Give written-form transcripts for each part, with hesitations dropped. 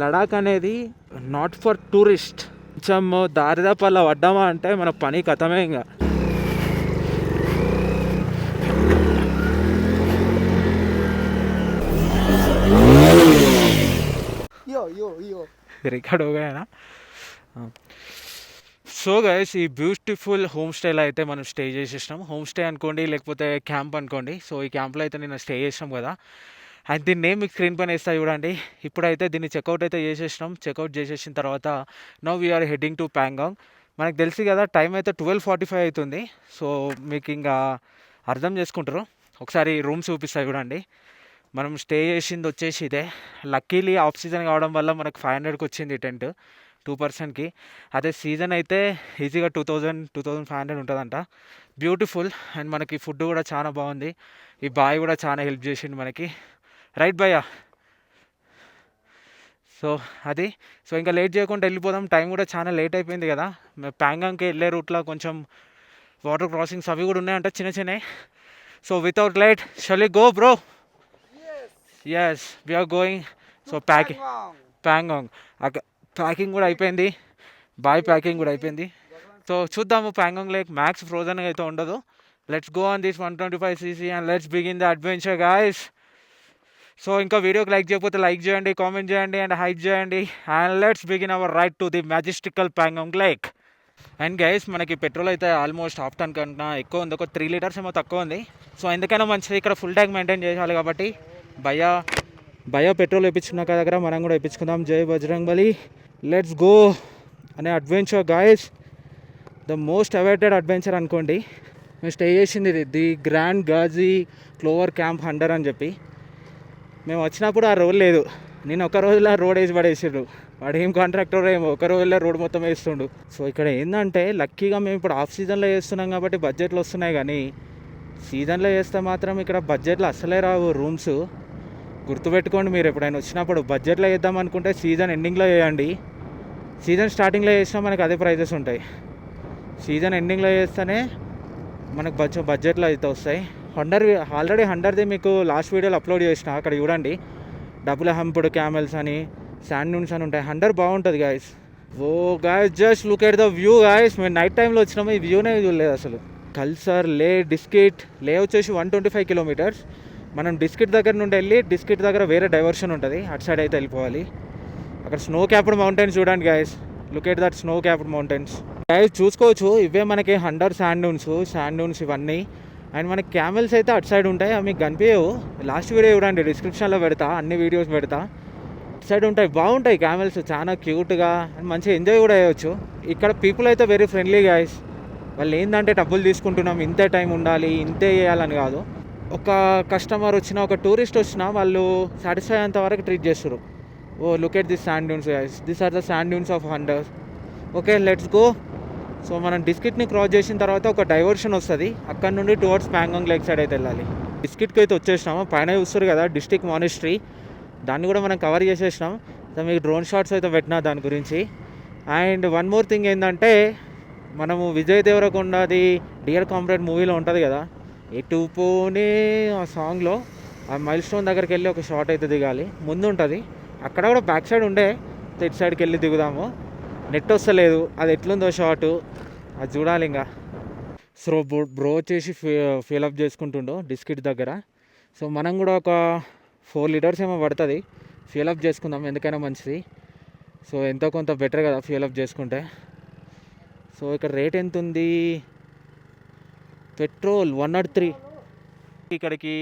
లడాక్ అనేది not for tourist. కొంచెం దారిదాపల్లా పడ్డామా అంటే మన పని కథమే ఇంకా. రికార్డ్ होगा. సో గైస్, ఈ బ్యూటిఫుల్ హోమ్ స్టేలో అయితే మనం స్టే చేసేసినాం. హోమ్ స్టే అనుకోండి, లేకపోతే క్యాంప్ అనుకోండి. సో ఈ క్యాంప్లో అయితే నేను స్టే చేసినాం కదా, అండ్ దీన్ని నేమ్ మీకు స్క్రీన్ పైన వేస్తా చూడండి. ఇప్పుడైతే దీన్ని చెక్అవుట్ అయితే చేసేసినాం. చెక్అవుట్ చేసేసిన తర్వాత now we are heading to Pangong. మనకు తెలుసు కదా, టైం అయితే 12:45 అవుతుంది. సో మీకు ఇంకా అర్థం చేసుకుంటారు. ఒకసారి రూమ్స్ చూపిస్తా చూడండి. మనం స్టే చేసింది వచ్చేసి ఇదే. లక్కీలీ ఆఫ్ సీజన్ కావడం వల్ల మనకు 500కి వచ్చింది టెంట్ 2 పర్సన్కి. అదే సీజన్ అయితే ఈజీగా 2500 ఉంటుందంట. బ్యూటిఫుల్. అండ్ మనకి ఫుడ్ కూడా చాలా బాగుంది. ఈ బాయ్ కూడా చాలా హెల్ప్ చేసిండు మనకి, రైట్ భయ్యా? సో అది. సో ఇంకా లేట్ చేయకుండా వెళ్ళిపోదాం. టైం కూడా చాలా లేట్ అయిపోయింది కదా. ప్యాంగాంగ్కి వెళ్ళే రూట్లో కొంచెం వాటర్ క్రాసింగ్స్ అవి కూడా ఉన్నాయంట, చిన్న చిన్నవి. So without late shall we go bro? Yes, we're going. So Pangong packing కూడా అయిపోయింది, బాయ్ ప్యాకింగ్ కూడా అయిపోయింది. సో చూద్దాము. ప్యాంగాంగ్ లేక్ మ్యాక్స్ ఫ్రోజన్ అయితే ఉండదు. Let's go on this 125cc and let's begin the adventure guys. So ఇంకా వీడియోకి లైక్ చేయకపోతే లైక్ చేయండి, కామెంట్ చేయండి అండ్ హైప్ చేయండి. And let's begin our ride to the majestical Pangong lake. And guys, మనకి petrol అయితే ఆల్మోస్ట్ హాఫ్ టన్ కన్నా ఎక్కువ ఉంది, ఒక 3 లీటర్స్ ఏమో తక్కువ ఉంది. సో ఎందుకైనా మంచిది, ఇక్కడ ఫుల్ ట్యాంక్ మెయింటైన్ చేయాలి కాబట్టి భయ్యా పెట్రోల్ వేయించుకున్న దగ్గర మనం కూడా వేయించుకుందాం. జై బజరంగ్ బలి. లెట్స్ గో అనే adventure guys, the most awaited adventure అనుకోండి. మేము స్టే చేసింది ఇది ది గ్రాండ్ గాజీ క్లోవర్ క్యాంప్ హండర్ అని చెప్పి. మేము వచ్చినప్పుడు ఆ రోడ్ లేదు. నేను ఒక రోజులో రోడ్ వేసి పడేసాడు. వాడు ఏం కాంట్రాక్టర్ ఏమో ఒక రోజులో రోడ్ మొత్తం వేస్తుండు. సో ఇక్కడ ఏంటంటే లక్కీగా మేము ఇప్పుడు ఆఫ్ సీజన్లో చేస్తున్నాం కాబట్టి బడ్జెట్లు వస్తున్నాయి, కానీ సీజన్లో చేస్తే మాత్రం ఇక్కడ బడ్జెట్లో అస్సలే రావు రూమ్స్. గుర్తుపెట్టుకోండి, మీరు ఎప్పుడైనా వచ్చినప్పుడు బడ్జెట్లో వేద్దాం అనుకుంటే సీజన్ ఎండింగ్లో వేయండి. సీజన్ స్టార్టింగ్లో చేసినా మనకు అదే ప్రైజెస్ ఉంటాయి. సీజన్ ఎండింగ్లో చేస్తేనే మనకు బడ్జెట్లో అయితే వస్తాయి. ఆల్రెడీ హండర్ది మీకు లాస్ట్ వీడియోలో అప్లోడ్ చేసిన, అక్కడ చూడండి. డబుల్ హంప్డ్ క్యామెల్స్ అని, శాండ్ డ్యూన్స్ అని ఉంటాయి. హండర్ బాగుంటుంది guys. Oh guys, just look at the view guys. మేము నైట్ టైంలో వచ్చినాము, ఈ వ్యూనే చూడలేదు అసలు. కల్సర్ లే డిస్కిట్ లే వచ్చేసి 125 కిలోమీటర్స్. మనం డిస్కిట్ దగ్గర నుండి వెళ్ళి డిస్కిట్ దగ్గర వేరే డైవర్షన్ ఉంటుంది, అటు సైడ్ అయితే వెళ్ళిపోవాలి. అక్కడ స్నో క్యాప్డ్ మౌంటైన్స్ చూడండి guys. Look at that snow capped mountains guys. చూసుకోవచ్చు, ఇవే మనకి హండర్ శాండ్ డ్యూన్స్ ఇవన్నీ. అండ్ మనకి క్యామెల్స్ అయితే అటు సైడ్ ఉంటాయి, అవి మీకు కనిపించవు. లాస్ట్ వీడియో చూడండి, డిస్క్రిప్షన్లో పెడతా, అన్ని వీడియోస్ పెడతా. అటు సైడ్ ఉంటాయి, బాగుంటాయి క్యామెల్స్, చాలా క్యూట్గా అండ్ మంచిగా ఎంజాయ్ కూడా చేయవచ్చు. ఇక్కడ పీపుల్ అయితే వెరీ ఫ్రెండ్లీ గాయస్. వాళ్ళు ఏంటంటే డబ్బులు తీసుకుంటున్నాం, ఇంతే టైం ఉండాలి, ఇంతే చేయాలని కాదు. ఒక కస్టమర్ వచ్చినా, ఒక టూరిస్ట్ వచ్చినా వాళ్ళు సాటిస్ఫై అయ్యేంత వరకు ట్రీట్ చేస్తారు. Oh look at this sand dunes guys, this are the sand dunes of Hunder. Okay, let's go. So మనం డిస్కిట్ని క్రాస్ చేసిన తర్వాత ఒక డైవర్షన్ వస్తుంది, అక్కడ నుండి టువర్డ్స్ ప్యాంగాంగ్ లేక్ సైడ్ అయితే వెళ్ళాలి. డిస్కిట్కి అయితే వచ్చేసినాము. పైన చూస్తారు కదా డిస్ట్రిక్ట్ మానిస్ట్రీ, దాన్ని కూడా మనం కవర్ చేసేసినాం. సో మీకు డ్రోన్ షాట్స్ అయితే పెట్టినా దాని గురించి. అండ్ వన్ మోర్ థింగ్ ఏంటంటే, మనము విజయ్ దేవరకొండది డియర్ కామ్రేడ్ మూవీలో ఉంటుంది కదా, ఎటు పోనే ఆ సాంగ్లో ఆ మైల్ స్టోన్ దగ్గరికి వెళ్ళి ఒక షాట్ అయితే దిగాలి. ముందు ఉంటుంది, అక్కడ కూడా బ్యాక్ సైడ్ ఉండే, ఇటు సైడ్కి వెళ్ళి దిగుదాము. నెట్ వస్తలేదు, అది ఎట్లుందో షాటు అది చూడాలి ఇంకా. సో బ్రో వచ్చేసి ఫిలప్ చేసుకుంటుండో డిస్కిట్ దగ్గర. సో మనం కూడా ఒక 4 లీటర్స్ ఏమో పడుతుంది, ఫిలప్ చేసుకుందాం, ఎందుకైనా మంచిది. సో ఎంతో కొంత బెటర్ కదా ఫిలప్ చేసుకుంటే. సో ఇక్కడ రేట్ ఎంత ఉంది, పెట్రోల్ 103. ఇక్కడికి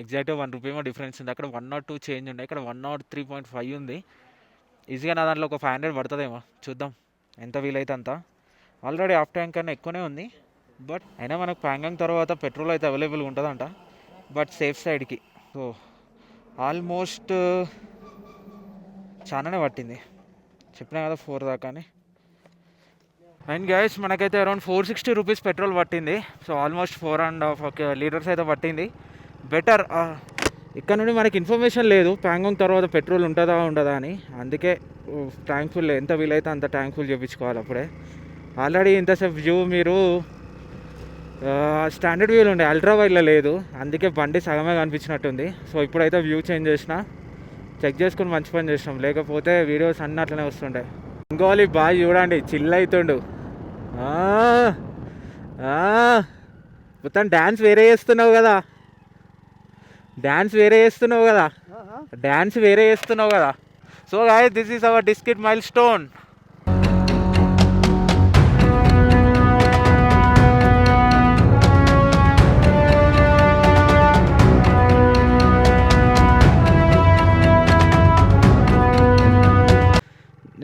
ఎగ్జాక్ట్గా 1 రూపీ ఏమో డిఫరెన్స్ ఉంది. అక్కడ 102 చేంజ్ ఉండే, ఇక్కడ 103.5 ఉంది. ఈజీగా నా దాంట్లో ఒక 500 పడుతుందేమో, చూద్దాం ఎంత వీలైతే అంత. ఆల్రెడీ హాఫ్ ట్యాంక్ కన్నా ఎక్కువనే ఉంది, బట్ అయినా మనకు ప్యాంగాంగ్ తర్వాత పెట్రోల్ అయితే అవైలబుల్గా ఉంటుందంట, బట్ సేఫ్ సైడ్కి. సో ఆల్మోస్ట్ చాలానే పట్టింది, చెప్పినా కదా 4 దాకా అని. అండ్ గైస్, మనకైతే అరౌండ్ 460 రూపీస్ పెట్రోల్ పట్టింది. సో ఆల్మోస్ట్ 4.5 లీటర్స్ అయితే పట్టింది. బెటర్. ఇక్కడ నుండి మనకి ఇన్ఫర్మేషన్ లేదు ప్యాంగాంగ్ తర్వాత పెట్రోల్ ఉంటుందా ఉండదా అని, అందుకే ట్యాంక్ ఫుల్ ఎంత వీలైతే అంత ట్యాంక్ ఫుల్ చేయించుకోవాలి అప్పుడే. ఆల్రెడీ ఇంతసేపు వ్యూ మీరు స్టాండర్డ్ వ్యూలో ఉండే, అల్ట్రా వైడ్లో లేదు, అందుకే బండి సగమే కనిపించినట్టుంది. సో ఇప్పుడైతే వ్యూ చేంజ్ చేసిన, చెక్ చేసుకుని మంచి పని చేసినాం, లేకపోతే వీడియోస్ అన్నీ అట్లనే వస్తుంటాయి. ఇంకోవాలి బాగా చూడండి, చిల్ అవుతుండు. మొత్తం డ్యాన్స్ వేరే చేస్తున్నావు కదా, డ్యాన్స్ వేరే చేస్తున్నావు కదా. So guys, this is our Diskit mile stone.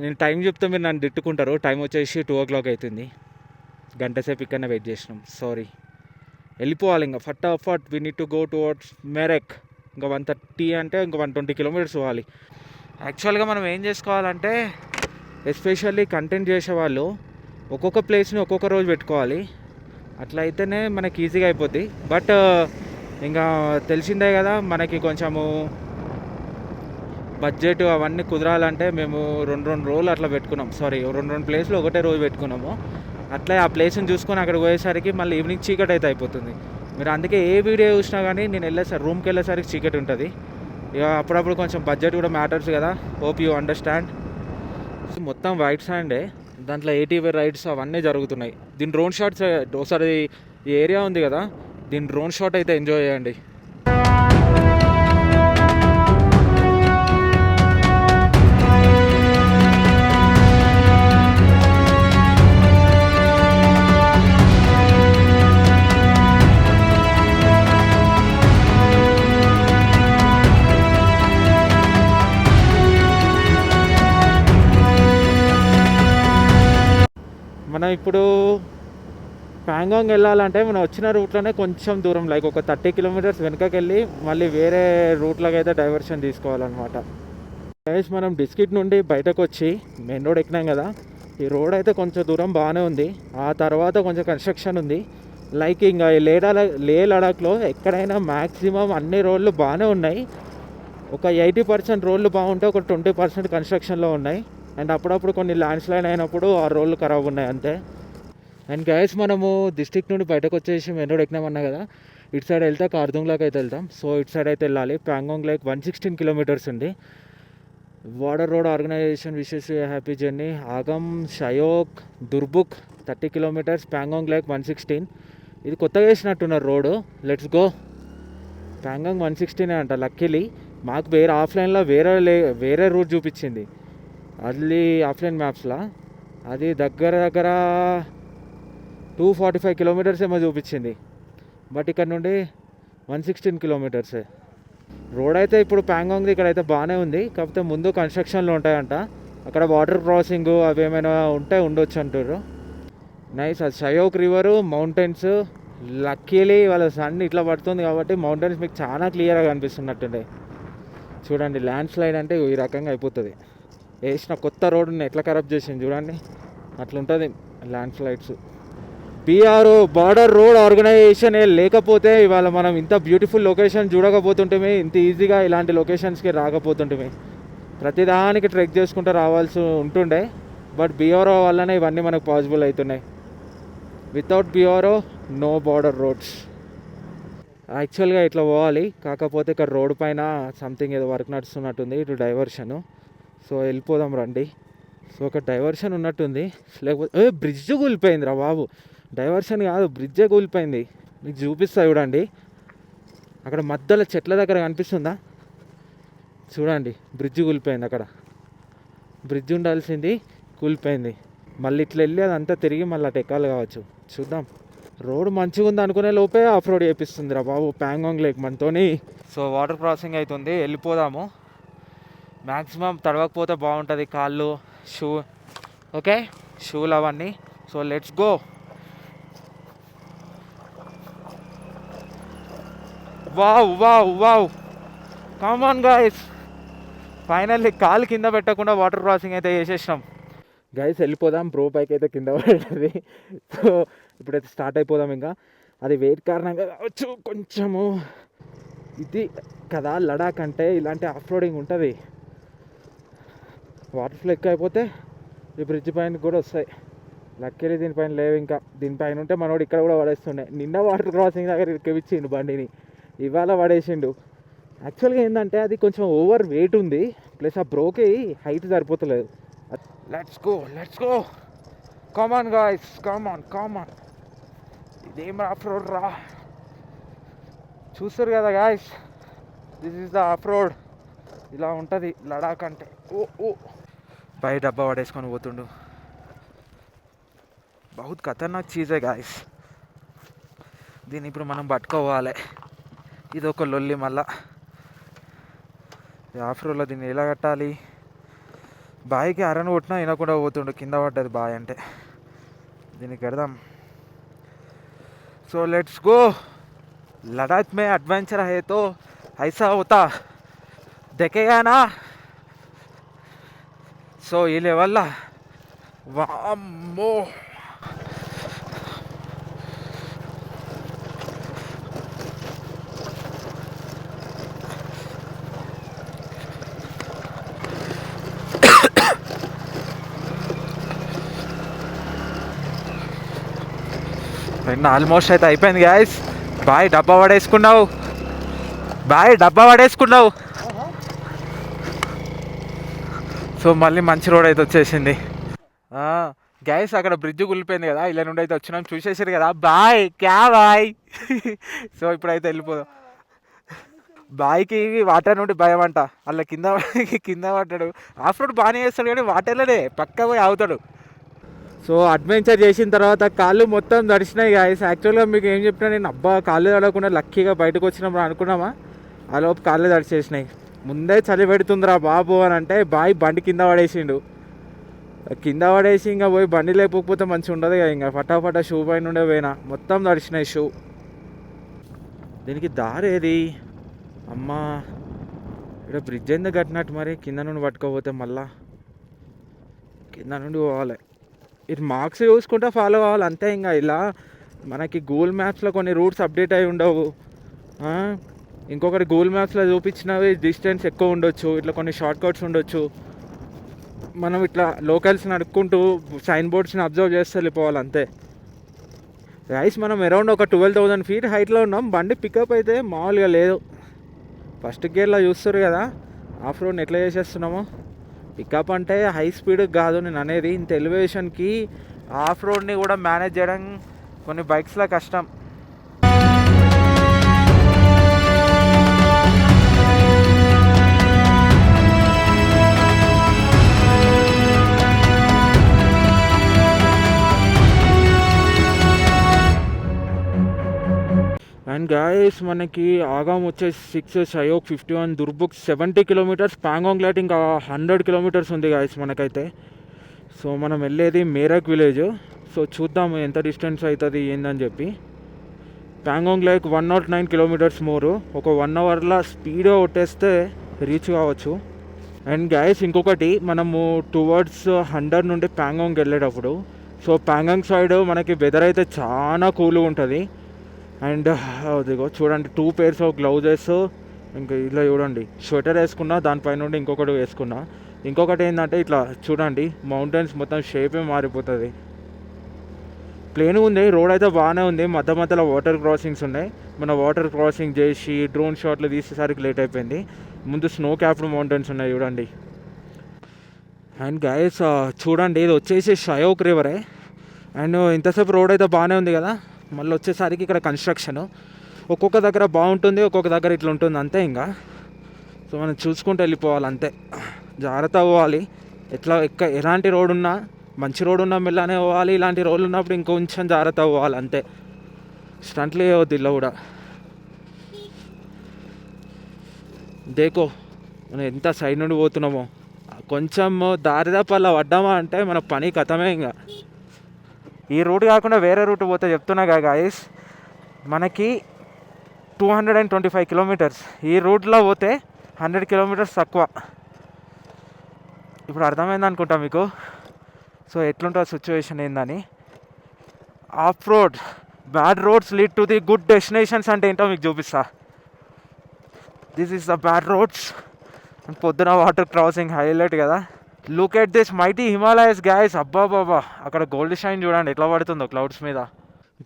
నేను టైం చెప్తే మీరు నన్ను తిట్టుకుంటారు. టైం వచ్చేసి 2 o'clock అవుతుంది. గంట సేపు ఇక్కడనే వెయిట్ చేసినాం. సారీ, వెళ్ళిపోవాలి ఇంకా ఫటాఫట్. We need to go towards Merak. ఇంకా 130 అంటే ఇంకా 120 kilometers పోవాలి. యాక్చువల్గా మనం ఏం చేసుకోవాలంటే, ఎస్పెషల్లీ కంటెంట్ చేసేవాళ్ళు ఒక్కొక్క ప్లేస్ని ఒక్కొక్క రోజు పెట్టుకోవాలి. అట్లా అయితేనే మనకి ఈజీగా అయిపోద్ది. బట్ ఇంకా తెలిసిందే కదా, మనకి కొంచెము బడ్జెట్ అవన్నీ కుదరాలంటే మేము 2 రోజులు అట్లా పెట్టుకున్నాం. సారీ, 2 ప్లేస్లు ఒకటే రోజు పెట్టుకున్నాము. అట్లా ఆ ప్లేస్ని చూసుకొని అక్కడికి పోయేసరికి మళ్ళీ ఈవినింగ్ చీకటి అయితే అయిపోతుంది. మీరు అందుకే ఏ వీడియో చూసినా కానీ నేను రూమ్కి వెళ్ళేసరికి చీకటి ఉంటుంది. ఇక అప్పుడప్పుడు కొంచెం బడ్జెట్ కూడా మ్యాటర్స్ కదా. Hope you understand. మొత్తం వైట్ శాండే, దాంట్లో ATV రైడ్స్ అవన్నీ జరుగుతున్నాయి. దీని డ్రోన్ షాట్స్ ఒకసారి, ఈ ఏరియా ఉంది కదా, దీని డ్రోన్ షాట్ అయితే ఎంజాయ్ చేయండి. మనం ఇప్పుడు ప్యాంగాంగ్ వెళ్ళాలంటే మనం వచ్చిన రూట్లోనే కొంచెం దూరం, లైక్ ఒక 30 kilometers వెనకకి వెళ్ళి మళ్ళీ వేరే రూట్లోకి అయితే డైవర్షన్ తీసుకోవాలన్నమాట. గైస్, మనం డిస్ట్రిక్ట్ నుండి బయటకు వచ్చి మెయిన్ రోడ్ ఎక్కినాం కదా. ఈ రోడ్ అయితే కొంచెం దూరం బాగానే ఉంది. ఆ తర్వాత కొంచెం కన్స్ట్రక్షన్ ఉంది. లైక్ ఇంకా లే లడాఖ్లో ఎక్కడైనా మ్యాక్సిమం అన్ని రోడ్లు బాగానే ఉన్నాయి. ఒక 80% రోడ్లు బాగుంటే ఒక 20% కన్స్ట్రక్షన్లో ఉన్నాయి. అండ్ అప్పుడప్పుడు కొన్ని ల్యాండ్ స్లైడ్ అయినప్పుడు ఆ రోడ్లు ఖరాబ్ ఉన్నాయి అంతే. అండ్ గైస్, మనము డిస్ట్రిక్ట్ నుండి బయటకు వచ్చేసి మెయిన్ రోడ్ ఎక్కినామన్నా కదా, ఇటు సైడ్ వెళ్తే కార్దుంగ్లాకి అయితే వెళ్తాం. సో ఇటు సైడ్ అయితే వెళ్ళాలి. ప్యాంగాంగ్ లేక్ 116 kilometers ఉంది. Water road organization wishes happy journey. Agham, Shyok, Durbuk 30 kilometers. Pangong lake 116. ఇది కొత్తగా వేసినట్టున్నారు రోడ్డు. Let's go. ప్యాంగాంగ్ 116 అంట. లక్కీలీ మాకు ఆఫ్లైన్లో వేరే రూట్ చూపించింది. అది ఆఫ్లైన్ మ్యాప్స్లో అది దగ్గర 245 kilometers ఏమో చూపించింది. బట్ ఇక్కడ నుండి 116 kilometers. రోడ్ అయితే ఇప్పుడు ప్యాంగాంగ్ది ఇక్కడైతే బాగానే ఉంది. కాకపోతే ముందు కన్స్ట్రక్షన్లు ఉంటాయంట. అక్కడ వాటర్ క్రాసింగ్ అవి ఏమైనా ఉండొచ్చు అంటారు. నైస్. అది షయోక్ రివరు, మౌంటైన్స్. లక్కీలీ వాళ్ళ సన్ ఇట్లా పడుతుంది కాబట్టి మౌంటైన్స్ మీకు చాలా క్లియర్గా కనిపిస్తున్నట్టుండే. చూడండి, ల్యాండ్ స్లైడ్ అంటే ఈ రకంగా అయిపోతుంది. వేసిన కొత్త రోడ్డుని ఎట్లా ఖరాబ్ చేసింది చూడండి, అట్లుంటుంది landslides. BRO border road organization లేకపోతే ఇవాళ మనం ఇంత బ్యూటిఫుల్ లొకేషన్ చూడకపోతుంటే, ఇంత ఈజీగా ఇలాంటి లొకేషన్స్కి రాకపోతుంటే, ప్రతిదానికి ట్రెక్ చేసుకుంటూ రావాల్సి ఉంటుండే. బట్ BRO వల్లనే ఇవన్నీ మనకు పాసిబుల్ అవుతున్నాయి. Without BRO no border roads. యాక్చువల్గా ఇట్లా పోవాలి, కాకపోతే ఇక్కడ రోడ్ పైన సంథింగ్ ఏదో వర్క్ నడుస్తున్నట్టుంది. ఇటు డైవర్షను. సో వెళ్ళిపోదాం రండి. సో ఒక డైవర్షన్ ఉన్నట్టుంది, లేకపోతే బ్రిడ్జ్ కూలిపోయింది రా బాబు. డైవర్షన్ కాదు, బ్రిడ్జే కూలిపోయింది. మీకు చూపిస్తా చూడండి. అక్కడ మధ్యలో చెట్ల దగ్గర కనిపిస్తుందా చూడండి, బ్రిడ్జ్ కూలిపోయింది. అక్కడ బ్రిడ్జ్ ఉండాల్సింది కూలిపోయింది. మళ్ళీ ఇట్లా వెళ్ళి అదంతా తిరిగి మళ్ళీ అటు ఎక్కాలి కావచ్చు. చూద్దాం. రోడ్ మంచిగా ఉంది అనుకునే లోపే ఆఫ్ రోడ్ చేపిస్తుంది రా బాబు ప్యాంగాంగ్ లేక్ మనతోని. సో వాటర్ క్రాసింగ్ అవుతుంది, వెళ్ళిపోదాము. మ్యాక్సిమం తడవకపోతే బాగుంటుంది కాళ్ళు, షూ. ఓకే, షూలు అవన్నీ. So let's go. Wow come on guys, finally కాలు కింద పెట్టకుండా వాటర్ క్రాసింగ్ అయితే చేసేసినాం. గైస్ వెళ్ళిపోదాం. బ్రో బైక్ అయితే కింద పడుతుంది. సో ఇప్పుడైతే స్టార్ట్ అయిపోదాం. ఇంకా అది వెయిట్ కారణంగా కావచ్చు కొంచెము. ఇది కదా లడాక్ అంటే, ఇలాంటి ఆఫ్ రోడింగ్ ఉంటుంది. వాటర్ ఫ్లో ఎక్కువ అయిపోతే ఈ బ్రిడ్జ్ పైన కూడా వస్తాయి. లక్కీలీ దీనిపైన లేవు. ఇంకా దీనిపైన ఉంటే మనోడు ఇక్కడ కూడా పడేస్తుండే. నిన్న వాటర్ క్రాసింగ్ దగ్గర ఇరికిచ్చిండు బండిని, ఇవాళ పడేసిండు. యాక్చువల్గా ఏంటంటే అది కొంచెం ఓవర్ వెయిట్ ఉంది, ప్లస్ ఆ బ్రోకి హైట్ సరిపోతలేదు. Let's go come on guys, come on. ఇదేం ఆఫ్ రోడ్ రా, చూస్తారు కదా గాయ్స్, this is the off road. ఇలా ఉంటుంది లడాక్ అంటే. ఓ పై డబ్బా పడేసుకొని పోతుండు. బహుత్ ఖతర్నాక్ చీజే గాయస్. దీన్ని ఇప్పుడు మనం పట్టుకోవాలి. ఇది ఒక లొల్లి మళ్ళా. ఆఫ్ రోడ్లో దీన్ని ఎలా కట్టాలి? బాయికి అరను కొట్టినా వినకుండా పోతుండు, కింద పడ్డది బాయ్ అంటే. దీనికి కడదాం. So let's go. लद्दाख में एडवेंचर है तो ऐसा होता देखेगा ना. సో ఈ లెవెల్లో వామ్మో. ఆల్మోస్ట్ అయితే అయిపోయింది గాయస్. బాయ్ డబ్బా పడేసుకున్నావు. సో మళ్ళీ మంచి రోడ్ అయితే వచ్చేసింది గ్యాస్. అక్కడ బ్రిడ్జ్ కూలిపోయింది కదా, ఇలా నుండి అయితే వచ్చినాం, చూసేసారు కదా. బాయ్ సో ఇప్పుడైతే వెళ్ళిపోదాం. బాయ్కి వాటర్ నుండి భయం అంట, అలా కింద పడ్డాడు. ఆఫ్ రోడ్ బాగానే చేస్తాడు కానీ వాటర్లోనే పక్క పోయి ఆగుతాడు. సో అడ్వెంచర్ చేసిన తర్వాత కాళ్ళు మొత్తం తడిచినాయి గాయస్. యాక్చువల్గా మీకు ఏం చెప్పినా నేను, కాళ్ళు తడవకుండా లక్కీగా బయటకు వచ్చినప్పుడు అనుకున్నామా, ఆ లోపు కాళ్ళు తడిచేసినాయి. ముందే చలి పెడుతుందిరా బాబు అని అంటే బాయ్ బండి కింద పడేసి ఇంకా పోయి బండి లేకపోతే మంచిగా ఉండదు కదా. ఇంకా ఫటాఫటా షూ పైన ఉండే పోయినా, మొత్తం తడిచినాయి షూ. దీనికి దారి ఏది అమ్మా? ఇక్కడ బ్రిడ్జ్ ఎందుకు కట్టినట్టు మరి? కింద నుండి పట్టుకోపోతే మళ్ళా కింద నుండి పోవాలి. ఇది మార్క్స్ చూసుకుంటా ఫాలో అవ్వాలి అంతే. ఇంకా ఇలా మనకి గూగుల్ మ్యాప్స్లో కొన్ని రూట్స్ అప్డేట్ అయి ఉండవు. ఇంకొకటి గూగుల్ మ్యాప్స్లో చూపించినవి డిస్టెన్స్ ఎక్కువ ఉండొచ్చు, ఇట్లా కొన్ని షార్ట్ కట్స్ ఉండొచ్చు. మనం ఇట్లా లోకల్స్ని అడుక్కుంటూ సైన్ బోర్డ్స్ని అబ్జర్వ్ చేస్తే వెళ్ళిపోవాలి అంతే. రైస్ మనం అరౌండ్ ఒక 12,000 feet హైట్లో ఉన్నాం. బండి పికప్ అయితే మామూలుగా లేదు. ఫస్ట్ గేర్లో చూస్తారు కదా ఆఫ్ రోడ్ని ఎట్లా చేసేస్తున్నామో. పికప్ అంటే హై స్పీడ్ కాదు నేను అనేది, ఇంత ఎలివేషన్కి ఆఫ్ రోడ్ని కూడా మేనేజ్ చేయడం కొన్ని బైక్స్లో కష్టం. అండ్ గాయస్ మనకి ఆగాం వచ్చేసి 6, షయోక్ 51, దుర్బుక్ 70 kilometers, ప్యాంగాంగ్ లైట్ ఇంకా 100 kilometers ఉంది గాయస్ మనకైతే. సో మనం వెళ్ళేది మేరక్ విలేజ్. సో చూద్దాము ఎంత డిస్టెన్స్ అవుతుంది ఏందని చెప్పి. ప్యాంగాంగ్ లేక్ 109 kilometers మోరు. ఒక 1 hourలో స్పీడ్గా కొట్టేస్తే రీచ్ కావచ్చు. అండ్ గాయస్ ఇంకొకటి, మనము టువర్డ్స్ 100 నుండి ప్యాంగాంగ్ వెళ్ళేటప్పుడు, సో ప్యాంగాంగ్ సైడ్ మనకి వెదర్ అయితే చాలా కూల్గా ఉంటుంది. అండ్ అదిగో చూడండి 2 pairs ఆఫ్ గ్లౌజెస్, ఇంకా ఇలా చూడండి స్వెటర్ వేసుకున్నా, దానిపైన నుండి ఇంకొకటి వేసుకున్నా. ఇంకొకటి ఏంటంటే ఇట్లా చూడండి మౌంటైన్స్ మొత్తం షేపే మారిపోతుంది. ప్లేన్ ఉంది, రోడ్ అయితే బాగానే ఉంది, మధ్యలో వాటర్ క్రాసింగ్స్ ఉన్నాయి. మన వాటర్ క్రాసింగ్ చేసి డ్రోన్ షాట్లు తీసేసరికి లేట్ అయిపోయింది. ముందు స్నో క్యాప్డ్ మౌంటైన్స్ ఉన్నాయి చూడండి. అండ్ గైస్ చూడండి ఇది వచ్చేసి షయోక్ రివరే. అండ్ ఇంతసేపు రోడ్ అయితే బాగానే ఉంది కదా, మళ్ళీ వచ్చేసరికి ఇక్కడ కన్స్ట్రక్షన్ ఒక్కొక్క దగ్గర బాగుంటుంది, ఒక్కొక్క దగ్గర ఇట్లా ఉంటుంది అంతే. ఇంకా సో మనం చూసుకుంటూ వెళ్ళిపోవాలి అంతే, జాగ్రత్త పోవాలి. ఎలాంటి రోడ్ ఉన్నా, మంచి రోడ్ ఉన్నా మెల్లనే పోవాలి, ఇలాంటి రోడ్లు ఉన్నప్పుడు ఇంకొంచెం జాగ్రత్త పోవాలి అంతే. స్టంట్లు వేయవద్దు ఇలా కూడా. దేకో మనం ఎంత సైడ్ నుండి పోతున్నామో, కొంచెం దారిదాపల్లా పడ్డామా అంటే మన పని కథమే. ఇంకా ఈ రూట్ కాకుండా వేరే రూట్ పోతే చెప్తున్నా కదా గాయస్, మనకి 225 kilometers, ఈ రూట్లో పోతే 100 kilometers తక్కువ. ఇప్పుడు అర్థమైంది అనుకుంటా మీకు సో ఎట్లుంటుంది సిచ్యువేషన్ ఏందని. Of road bad roads lead to the good destinations అంటే ఏంటో మీకు చూపిస్తా. This is the bad roads. పొద్దున వాటర్ క్రాసింగ్ హైలైట్ కదా. Look at this mighty Himalayas guys. అబ్బా బాబా, అక్కడ గోల్డ్ షైన్ చూడండి ఎట్లా పడుతుందో క్లౌడ్స్ మీద.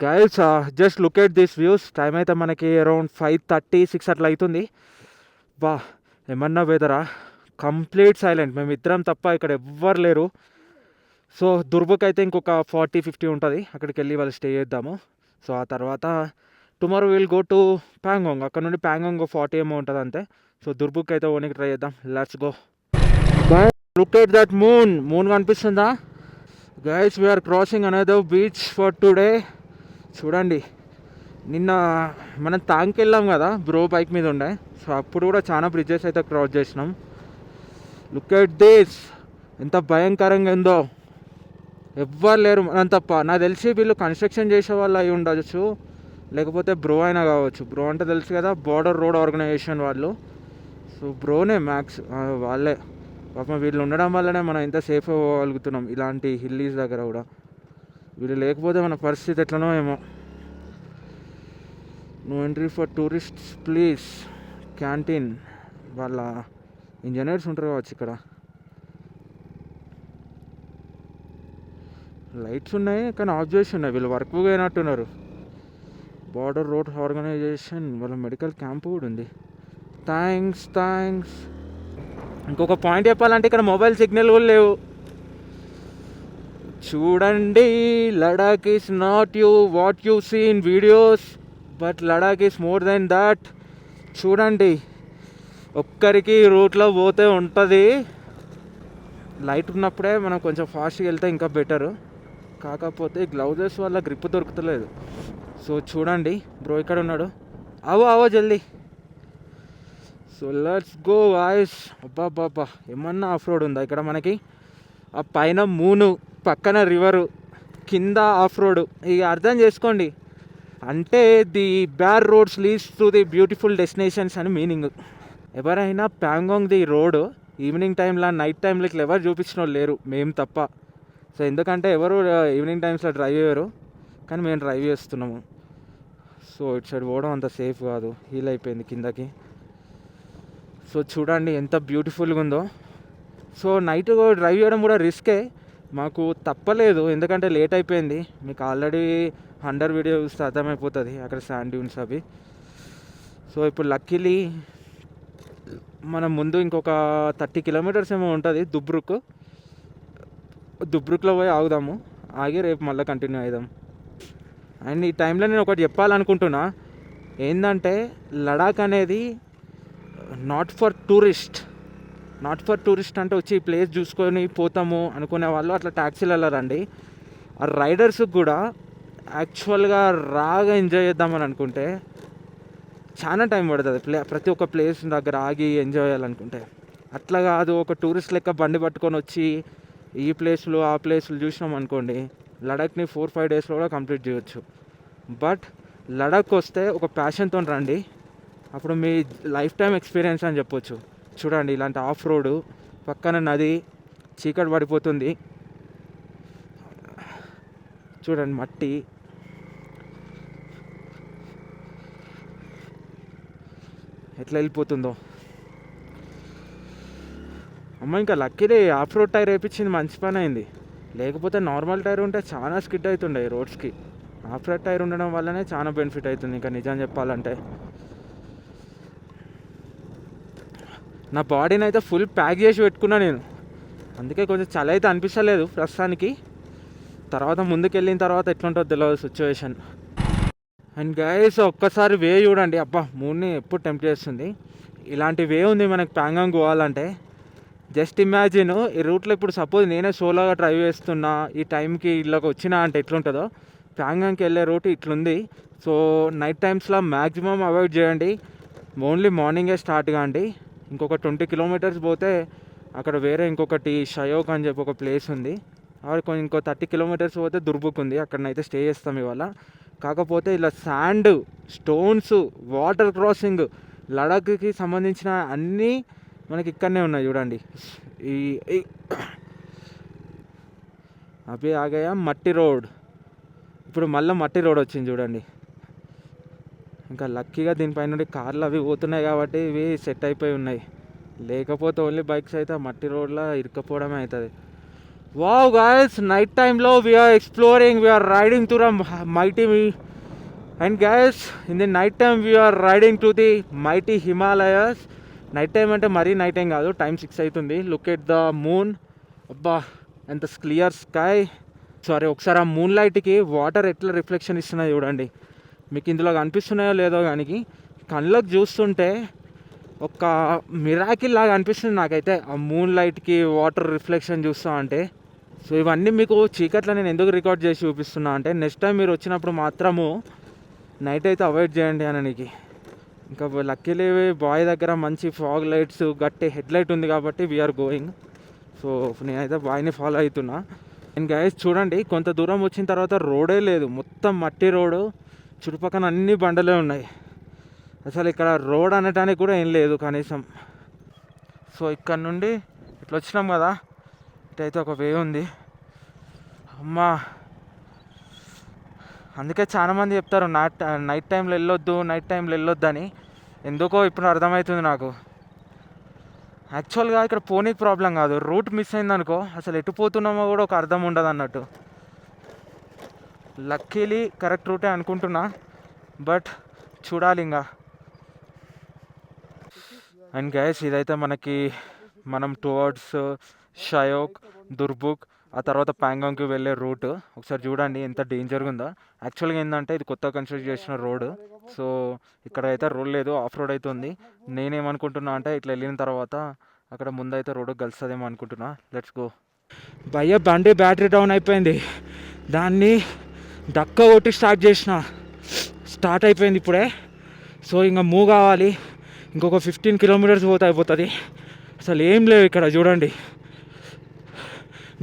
Guys just look at this views. Time అయితే మనకి అరౌండ్ 5:30, 6 అట్లా అవుతుంది. బా ఏమన్నా వెదరా, కంప్లీట్ సైలెంట్, మేము ఇద్దరం తప్ప ఇక్కడ ఎవ్వరు లేరు. సో దుర్బక్ అయితే ఇంకొక 40-50 ఉంటుంది, అక్కడికి వెళ్ళి వాళ్ళు స్టే చేద్దాము. సో ఆ తర్వాత tomorrow will go to Pangong, అక్కడ నుండి ప్యాంగాంగ్ 40 ఏమో ఉంటుంది అంతే. సో దుర్బక్ అయితే ఓనికి ట్రై చేద్దాం. Let's go. Look at that moon కనిపిస్తుందా guys? We are crossing another beach for today. చూడండి, నిన్న మనం తాంకి వెళ్ళాం కదా, బ్రో బైక్ మీద ఉండే. సో అప్పుడు కూడా చాలా బ్రిడ్జెస్ అయితే క్రాస్ చేసినాం. లుక్ ఎట్ దిస్, ఎంత భయంకరంగా ఉందో. ఎవ్వరు లేరు మనం తప్ప. నాకు తెలిసి వీళ్ళు కన్స్ట్రక్షన్ చేసే వాళ్ళు అయి ఉండొచ్చు, లేకపోతే బ్రో అయినా కావచ్చు. బ్రో అంటే తెలుసు కదా, బార్డర్ రోడ్ ఆర్గనైజేషన్ వాళ్ళు. సో బ్రోనే మ్యాక్స్ వాళ్ళే. పాపం వీళ్ళు ఉండడం వల్లనే మనం ఎంత సేఫ్ అవ్వగలుగుతున్నాం ఇలాంటి హిల్లీస్ దగ్గర కూడా. వీళ్ళు లేకపోతే మన పరిస్థితి ఎట్లనో ఏమో. No entry for tourists please. Canteen వాళ్ళ ఇంజనీర్స్ ఉంటారు కావచ్చు ఇక్కడ. లైట్స్ ఉన్నాయి కానీ ఆఫ్ చేసి ఉన్నాయి, వీళ్ళు వర్క్ పోయినట్టున్నారు. బార్డర్ రోడ్ ఆర్గనైజేషన్ వాళ్ళ మెడికల్ క్యాంప్ కూడా ఉంది. థ్యాంక్స్. ఇంకొక పాయింట్ చెప్పాలంటే ఇక్కడ మొబైల్ సిగ్నల్ కూడా లేవు. చూడండి, Ladakh is not what you see in videos, but Ladakh is more than that. చూడండి, ఒక్కరికి రూట్లో పోతే ఉంటుంది. లైట్ ఉన్నప్పుడే మనం కొంచెం ఫాస్ట్గా వెళ్తే ఇంకా బెటరు. కాకపోతే గ్లౌజెస్ వల్ల గ్రిప్ దొరుకుతలేదు. సో చూడండి, బ్రో ఇక్కడ ఉన్నాడు. అవో జల్దీ. So let's go guys. అబ్బా ఏమన్నా ఆఫ్ రోడ్ ఉందా ఇక్కడ మనకి? ఆ పైన మూను, పక్కన రివరు, కింద ఆఫ్ రోడ్. ఇక అర్థం చేసుకోండి, అంటే the bad roads leads to the beautiful destinations అని మీనింగ్. ఎవరైనా ప్యాంగాంగ్ ది రోడ్ ఈవినింగ్ టైంలో, నైట్ టైంలో ఇట్లా ఎవరు చూపించిన వాళ్ళు లేరు, మేము తప్ప. సో ఎందుకంటే ఎవరు ఈవినింగ్ టైమ్స్లో డ్రైవ్ చేయరు, కానీ మేము డ్రైవ్ చేస్తున్నాము. సో ఇటు సైడ్ పోవడం అంత సేఫ్ కాదు, హీల్ అయిపోయింది కిందకి. సో చూడండి ఎంత బ్యూటిఫుల్గా ఉందో. సో నైట్ డ్రైవ్ చేయడం కూడా రిస్కే, మాకు తప్పలేదు ఎందుకంటే లేట్ అయిపోయింది. మీకు ఆల్రెడీ అండర్ వీడియో చూస్తే అర్థమైపోతుంది అక్కడ శాండ్ డ్యూన్స్ అవి. సో ఇప్పుడు లక్కీలీ మనం ముందు ఇంకొక 30 కిలోమీటర్స్ ఏమో ఉంటుంది దుబ్రుక్లో పోయి ఆగుదాము. ఆగి రేపు మళ్ళీ కంటిన్యూ అవుదాం. అండ్ ఈ టైంలో నేను ఒకటి చెప్పాలనుకుంటున్నా, ఏంటంటే లడాక్ అనేది నాట్ ఫర్ టూరిస్ట్ అంటే వచ్చి ఈ ప్లేస్ చూసుకొని పోతాము అనుకునే వాళ్ళు అట్లా ట్యాక్సీలు వెళ్ళరండి. ఆ రైడర్స్కి కూడా యాక్చువల్గా రాగా ఎంజాయ్ చేద్దామని అనుకుంటే చాలా టైం పడుతుంది. ప్రతి ఒక్క ప్లేస్ దగ్గర ఆగి ఎంజాయ్ చేయాలనుకుంటే అట్లా కాదు, ఒక టూరిస్ట్ లెక్క బండి పట్టుకొని వచ్చి ఈ ప్లేస్లు ఆ ప్లేస్లు చూసినాం అనుకోండి, లడాక్ని 4-5 డేస్లో కూడా కంప్లీట్ చేయొచ్చు. బట్ లడాక్ వస్తే ఒక ప్యాషన్తో రండి, అప్పుడు మీ లైఫ్ టైం ఎక్స్పీరియన్స్ అని చెప్పొచ్చు. చూడండి, ఇలాంటి ఆఫ్ రోడ్, పక్కన నది, చీకటి పడిపోతుంది, చూడండి మట్టి. ఎట్లా వెళ్ళిపోతుందో అమ్మ. ఇంకా లక్కీలే ఆఫ్ రోడ్ టైర్ వేయించింది, మంచి పని అయింది. లేకపోతే నార్మల్ టైర్ ఉంటే చాలా స్కిడ్ అవుతుండే రోడ్స్కి. ఆఫ్ రోడ్ టైర్ ఉండడం వల్లనే చాలా బెనిఫిట్ అవుతుంది ఇంకా నిజం చెప్పాలంటే. నా బాడీని అయితే ఫుల్ ప్యాక్ చేసి పెట్టుకున్నా నేను, అందుకే కొంచెం చలి అయితే అనిపించలేదు ప్రస్తుతానికి. తర్వాత ముందుకు వెళ్ళిన తర్వాత ఎట్లుంటుందో తెలియదు సిచ్యువేషన్. అండ్ గైస్ ఒక్కసారి వే చూడండి, అబ్బా మూడ్ని ఎప్పుడు టెంప్ట్ చేస్తుంది. ఇలాంటి వే ఉంది మనకి ప్యాంగాంగ్ పోవాలంటే. జస్ట్ ఇమాజిన్, ఈ రూట్లో ఇప్పుడు సపోజ్ నేనే సోలోగా డ్రైవ్ చేస్తున్నా, ఈ టైంకి ఇళ్ళకి వచ్చినా అంటే ఎట్లుంటుందో. ప్యాంగాంగ్కి వెళ్ళే రూట్ ఇట్లుంది. సో నైట్ టైమ్స్లో మ్యాక్సిమం అవాయిడ్ చేయండి, ఓన్లీ మార్నింగే స్టార్ట్ కాండి. ఇంకొక 20 కిలోమీటర్స్ పోతే అక్కడ వేరే ఇంకొకటి షయోక్ అని చెప్పి ఒక ప్లేస్ ఉంది. ఇంకో 30 కిలోమీటర్స్ పోతే దుర్బుక్ ఉంది, అక్కడనైతే స్టే చేస్తాం ఇవాళ. కాకపోతే ఇలా శాండ్, స్టోన్స్, వాటర్ క్రాసింగ్, లడాఖ్కి సంబంధించిన అన్నీ మనకి ఇక్కడనే ఉన్నాయి చూడండి. ఈ అవి ఆగాయా మట్టి రోడ్, ఇప్పుడు మళ్ళీ మట్టి రోడ్ వచ్చింది చూడండి. ఇంకా లక్కీగా దీనిపై నుండి కార్లు అవి పోతున్నాయి కాబట్టి ఇవి సెట్ అయిపోయి ఉన్నాయి, లేకపోతే ఓన్లీ బైక్స్ అయితే మట్టి రోడ్లో ఇరుక్కపోవడమే అవుతుంది. వావ్ గాయ్స్, నైట్ టైంలో we're exploring, we're riding to the mighty and guys, in the night time we are riding to the mighty Himalayas. Night time అంటే మరీ నైట్ టైం కాదు, టైం 6 అవుతుంది. Look at the moon. అబ్బా ఎంత clear sky. Sorry, ఒకసారి ఆ moon లైట్కి water ఎట్లా reflection ఇస్తున్నాయి చూడండి. మీకు ఇందులో కనిపిస్తున్నాయో లేదో కానీ కళ్ళకు చూస్తుంటే ఒక మిరాకిల్ లాగా అనిపిస్తుంది నాకైతే ఆ మూన్ లైట్కి వాటర్ రిఫ్లెక్షన్ చూస్తా అంటే. సో ఇవన్నీ మీకు చీకట్లో నేను ఎందుకు రికార్డ్ చేసి చూపిస్తున్నా అంటే నెక్స్ట్ టైం మీరు వచ్చినప్పుడు మాత్రము నైట్ అయితే అవాయిడ్ చేయండి అననికి. ఇంకా లక్కీలీ బాయ్ దగ్గర మంచి ఫాగ్ లైట్స్ గట్టి హెడ్ లైట్ ఉంది కాబట్టి వీఆర్ గోయింగ్. సో నేనైతే బాయ్ని ఫాలో అవుతున్నా. అండ్ గైస్ చూడండి, కొంత దూరం వచ్చిన తర్వాత రోడే లేదు, మొత్తం మట్టి రోడ్డు, చుట్టుపక్కల అన్ని బండలే ఉన్నాయి. అసలు ఇక్కడ రోడ్ అనటానికి కూడా ఏం లేదు కనీసం. సో ఇక్కడ నుండి ఇట్లా వచ్చినాం కదా, ఇటైతే ఒక వే ఉంది. అమ్మా, అందుకే చాలామంది చెప్తారు నైట్ టైంలో వెళ్ళొద్దు అని. ఎందుకో ఇప్పుడు అర్థమవుతుంది నాకు. యాక్చువల్గా ఇక్కడ పోనీకి ప్రాబ్లం కాదు, రూట్ మిస్ అయిందనుకో అసలు ఎటు పోతున్నామో కూడా ఒక అర్థం ఉండదు అన్నట్టు. లక్కీలీ కరెక్ట్ రూటే అనుకుంటున్నా, బట్ చూడాలి ఇంకా. అండ్ గైస్ ఇదైతే మనం టువర్డ్స్ షయోక్, దుర్బుక్, ఆ తర్వాత ప్యాంగాంగ్కి వెళ్ళే రూట్. ఒకసారి చూడండి ఎంత డేంజర్గా ఉందో. యాక్చువల్గా ఏంటంటే ఇది కొత్తగా కన్స్ట్రక్ట్ చేసిన రోడ్. సో ఇక్కడ అయితే రోడ్ లేదు, ఆఫ్ రోడ్ అయితే ఉంది. నేనేమనుకుంటున్నా అంటే ఇట్లా వెళ్ళిన తర్వాత అక్కడ ముందైతే రోడ్డు కలుస్తుందేమో అనుకుంటున్నా. Let's go. భయ్య బండి బ్యాటరీ డౌన్ అయిపోయింది, దాన్ని డక్క కొట్టి స్టార్ట్ అయిపోయింది ఇప్పుడే. సో ఇంకా మూవ్ కావాలి, ఇంకొక 15 కిలోమీటర్స్ పోతే అయిపోతుంది. అసలు ఏం లేవు ఇక్కడ చూడండి.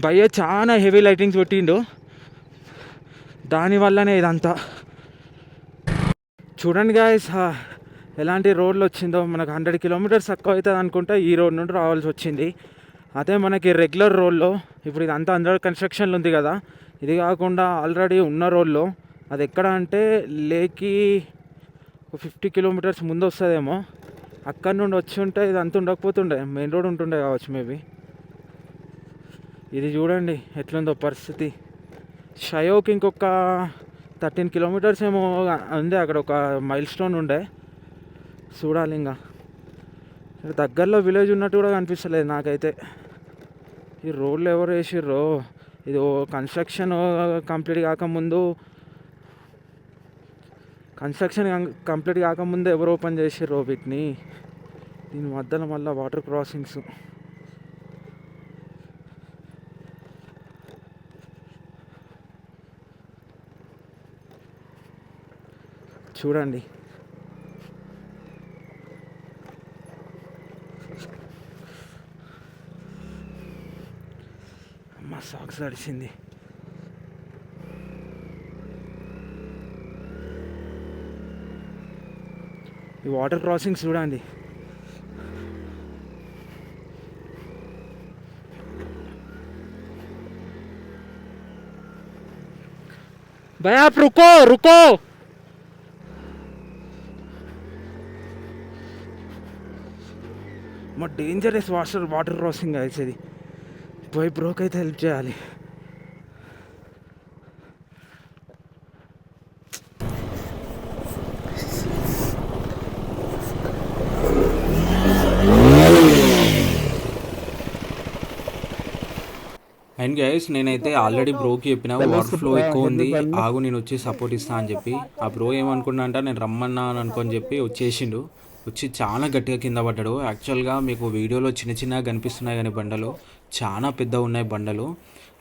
భయ్య చాలా హెవీ లైటింగ్స్ పెట్టిండు, దానివల్లనే ఇదంతా. చూడండి గాయస్ ఎలాంటి రోడ్లు వచ్చిందో. మనకు 100 కిలోమీటర్స్ తక్కువ అవుతుంది అనుకుంటే ఈ రోడ్ నుండి రావాల్సి వచ్చింది. అదే మనకి రెగ్యులర్ రోడ్లో ఇప్పుడు ఇదంతా అండర్ కన్స్ట్రక్షన్లో ఉంది కదా, ఇది కాకుండా ఆల్రెడీ ఉన్న రోడ్లో అది ఎక్కడ అంటే లేకి 50 కిలోమీటర్స్ ముందు వస్తుందేమో. అక్కడ నుండి వచ్చి ఉంటే ఇది అంత ఉండకపోతుండే, మెయిన్ రోడ్ ఉంటుండే కావచ్చు మేబీ. ఇది చూడండి ఎట్లుందో పరిస్థితి. షయోకి ఇంకొక 13 కిలోమీటర్స్ ఏమో ఉంది, అక్కడ ఒక మైల్ స్టోన్ ఉండే. చూడాలి ఇంకా. దగ్గరలో విలేజ్ ఉన్నట్టు కూడా కనిపిస్తలేదు నాకైతే. ఈ రోడ్లు ఎవరు వేసిర్రో, ఇది కన్స్ట్రక్షన్ కంప్లీట్ కాకముందు ఎవరు ఓపెన్ చేసిర్రో వీటిని. దీని మధ్యలో మళ్ళీ వాటర్ క్రాసింగ్స్. చూడండి అమ్మ సాక్స్ తడిసింది. ఈ వాటర్ క్రాసింగ్స్ చూడండి. భయ్యా आप रुको మా డేంజరస్ వాటర్ క్రాసింగ్ అయితే పోయి బ్రోక్ అయితే హెల్ప్ చేయాలి. అండ్ గైస్ నేనైతే ఆల్రెడీ బ్రోకి చెప్పిన వాటర్ ఫ్లో ఎక్కువ ఉంది, ఆగు నేను వచ్చి సపోర్ట్ ఇస్తా అని చెప్పి. ఆ బ్రో ఏమనుకున్నా అంటే నేను రమ్మన్నా అని అనుకొని చెప్పి వచ్చేసిండు. వచ్చి చాలా గట్టిగా కింద పడ్డాడు. యాక్చువల్గా మీకు వీడియోలో చిన్నగా కనిపిస్తున్నాయి కానీ బండలు చాలా పెద్ద ఉన్నాయి బండలు.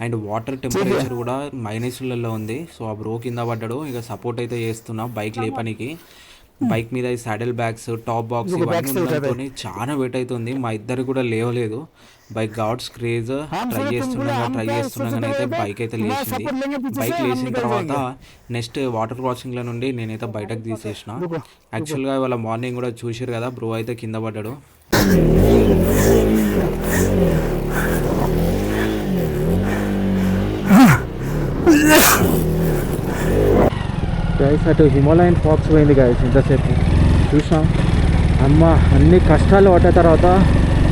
అండ్ వాటర్ టెంపరేచర్ కూడా -లలో ఉంది. సో ఆ బ్రో కింద పడ్డాడు. ఇక సపోర్ట్ అయితే చేస్తున్నా బైక్ లేపనికి. బైక్ మీద ఈ సాడిల్ బ్యాగ్స్, టాప్ బాక్స్ ఇవన్నీ ఉండడంతో చాలా వెయిట్ అవుతుంది. మా ఇద్దరు కూడా లేవలేదు. బైక్ గాడ్స్ క్రేజ్ ట్రై చేస్తున్నా కానీ అయితే బైక్ అయితే లేచింది. బైక్ లేచిన తర్వాత నెక్స్ట్ వాటర్ క్రాసింగ్ల నుండి నేనైతే బయటకు తీసేసిన. యాక్చువల్గా ఇవాళ మార్నింగ్ కూడా చూసారు కదా, బ్రో అయితే కింద పడ్డాడు. గైస్ అటు హిమాలయన్ ఫాక్స్ పోయింది గైస్. ఇంతసేపు చూసాం. అమ్మ అన్ని కష్టాలు పట్టిన తర్వాత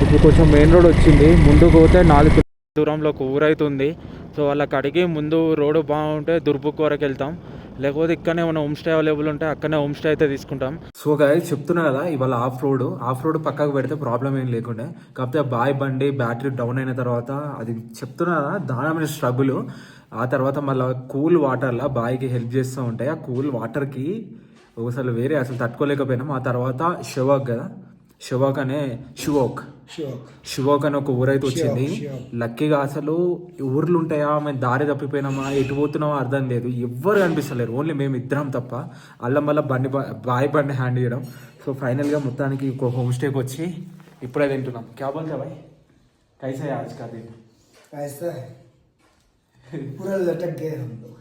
ఇప్పుడు కొంచెం మెయిన్ రోడ్ వచ్చింది. ముందుకు పోతే 4 కిలోమీటర్ల దూరంలో ఒక ఊరైతుంది. సో వాళ్ళకి అడిగి ముందు రోడ్డు బాగుంటే దుర్బుక్ వరకు వెళ్తాం. లేకపోతే ఇక్కడనే మన హోమ్ స్టే అవైలబుల్ ఉంటే అక్కడనే హోమ్ స్టే అయితే తీసుకుంటాం. సో గైస్ చెప్తున్నా కదా, ఇవాళ ఆఫ్ రోడ్ పక్కకు పెడితే ప్రాబ్లం ఏం లేకుండే. కాకపోతే బాయ్ బండి బ్యాటరీ డౌన్ అయిన తర్వాత అది చెప్తున్నా కదా దాని స్ట్రగుల్. ఆ తర్వాత మళ్ళీ కూల్ వాటర్లా బాయ్కి హెల్ప్ చేస్తూ ఉంటాయి. ఆ కూల్ వాటర్కి ఒకసారి వేరే అసలు తట్టుకోలేకపోయినాం. ఆ తర్వాత షివాక్ కదా, షివాక్ అని ఒక ఊరైతే వచ్చింది. లక్కీగా అసలు ఊర్లు ఉంటాయా, మేము దారి తప్పిపోయినామా, ఎటు పోతున్నామా అర్థం లేదు. ఎవ్వరు కనిపిస్తలేరు, ఓన్లీ మేము ఇద్దరం తప్ప. అల్లం వల్ల బాయ్ బండి హ్యాండ్ చేయడం. సో ఫైనల్గా మొత్తానికి ఒక హోమ్ స్టేకి వచ్చి ఇప్పుడే తింటున్నాం. క్యా బోల్తే భాయ్, కైసా ఆజ్ కా दिन? ऐसा है पूरा लटक गए हम लोग.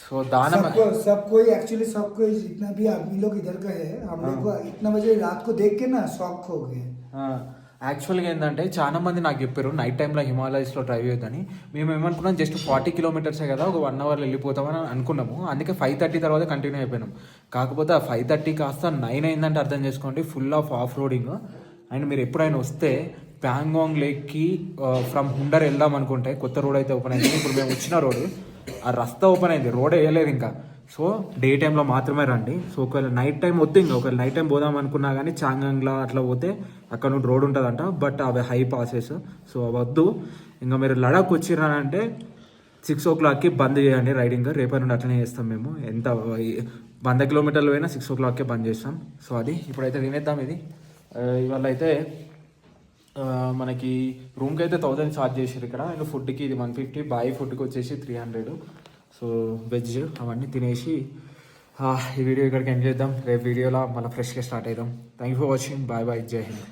సో దానం सब कोई एक्चुअली सब कोई जितना भी आदमी लोग इधर का है, हम लोग को इतना बजे रात को देख के ना शॉक हो गए. యాక్చువల్గా ఏంటంటే చాలా మంది నాకు చెప్పారు నైట్ టైంలో హిమాలయస్లో డ్రైవ్ చేయొద్దని. మేము ఏమనుకున్నాం జస్ట్ 40 కిలోమీటర్సే కదా, ఒక 1 అవర్లో వెళ్ళిపోతామని అనుకున్నాము. అందుకే 5:30 తర్వాత కంటిన్యూ అయిపోయినాం. కాకపోతే ఆ 5:30 కాస్త 9 అయిందంటే అర్థం చేసుకోండి, ఫుల్ ఆఫ్ రోడింగ్. అండ్ మీరు ఎప్పుడైనా వస్తే ప్యాంగాంగ్ లేక్కి ఫ్రమ్ హుండర్ వెళ్దాం అనుకుంటే కొత్త రోడ్ అయితే ఓపెన్ అయింది. ఇప్పుడు మేము వచ్చిన రోడ్ ఆ రస్తా ఓపెన్ అయింది, రోడ్ వేయలేదు ఇంకా. సో డే టైంలో మాత్రమే రండి. సో ఒకవేళ నైట్ టైం వద్దు, ఇంకా ఒకవేళ నైట్ టైం పోదాం అనుకున్నా కానీ చాంగాంగ్లా అట్లా పోతే అక్కడ నుండి రోడ్ ఉంటుందంట, బట్ అవి హై పాసెస్. సో వద్దు. ఇంకా మీరు లడాక్ వచ్చిరానంటే 6 o'clockకి బంద్ చేయండి రైడింగ్. రేపటి నుండి అట్లనే చేస్తాం మేము. ఎంత 100 కిలోమీటర్లు పోయినా 6 o'clockకే బంద్ చేస్తాం. సో అది ఇప్పుడైతే తినేద్దాం. ఇది ఇవాళ అయితే మనకి రూమ్కి అయితే 1000 ఛార్జ్ చేసారు ఇక్కడ. ఇంకా ఫుడ్కి ఇది 150, బాయ్ ఫుడ్కి వచ్చేసి 300. సో వెజ్ అవన్నీ తినేసి ఈ వీడియో ఇక్కడికి ఎండ్ చేద్దాం. రేపు వీడియోలో మళ్ళీ ఫ్రెష్గా స్టార్ట్ అవుదాం. Thank you for watching. Bye bye, జై హింద్.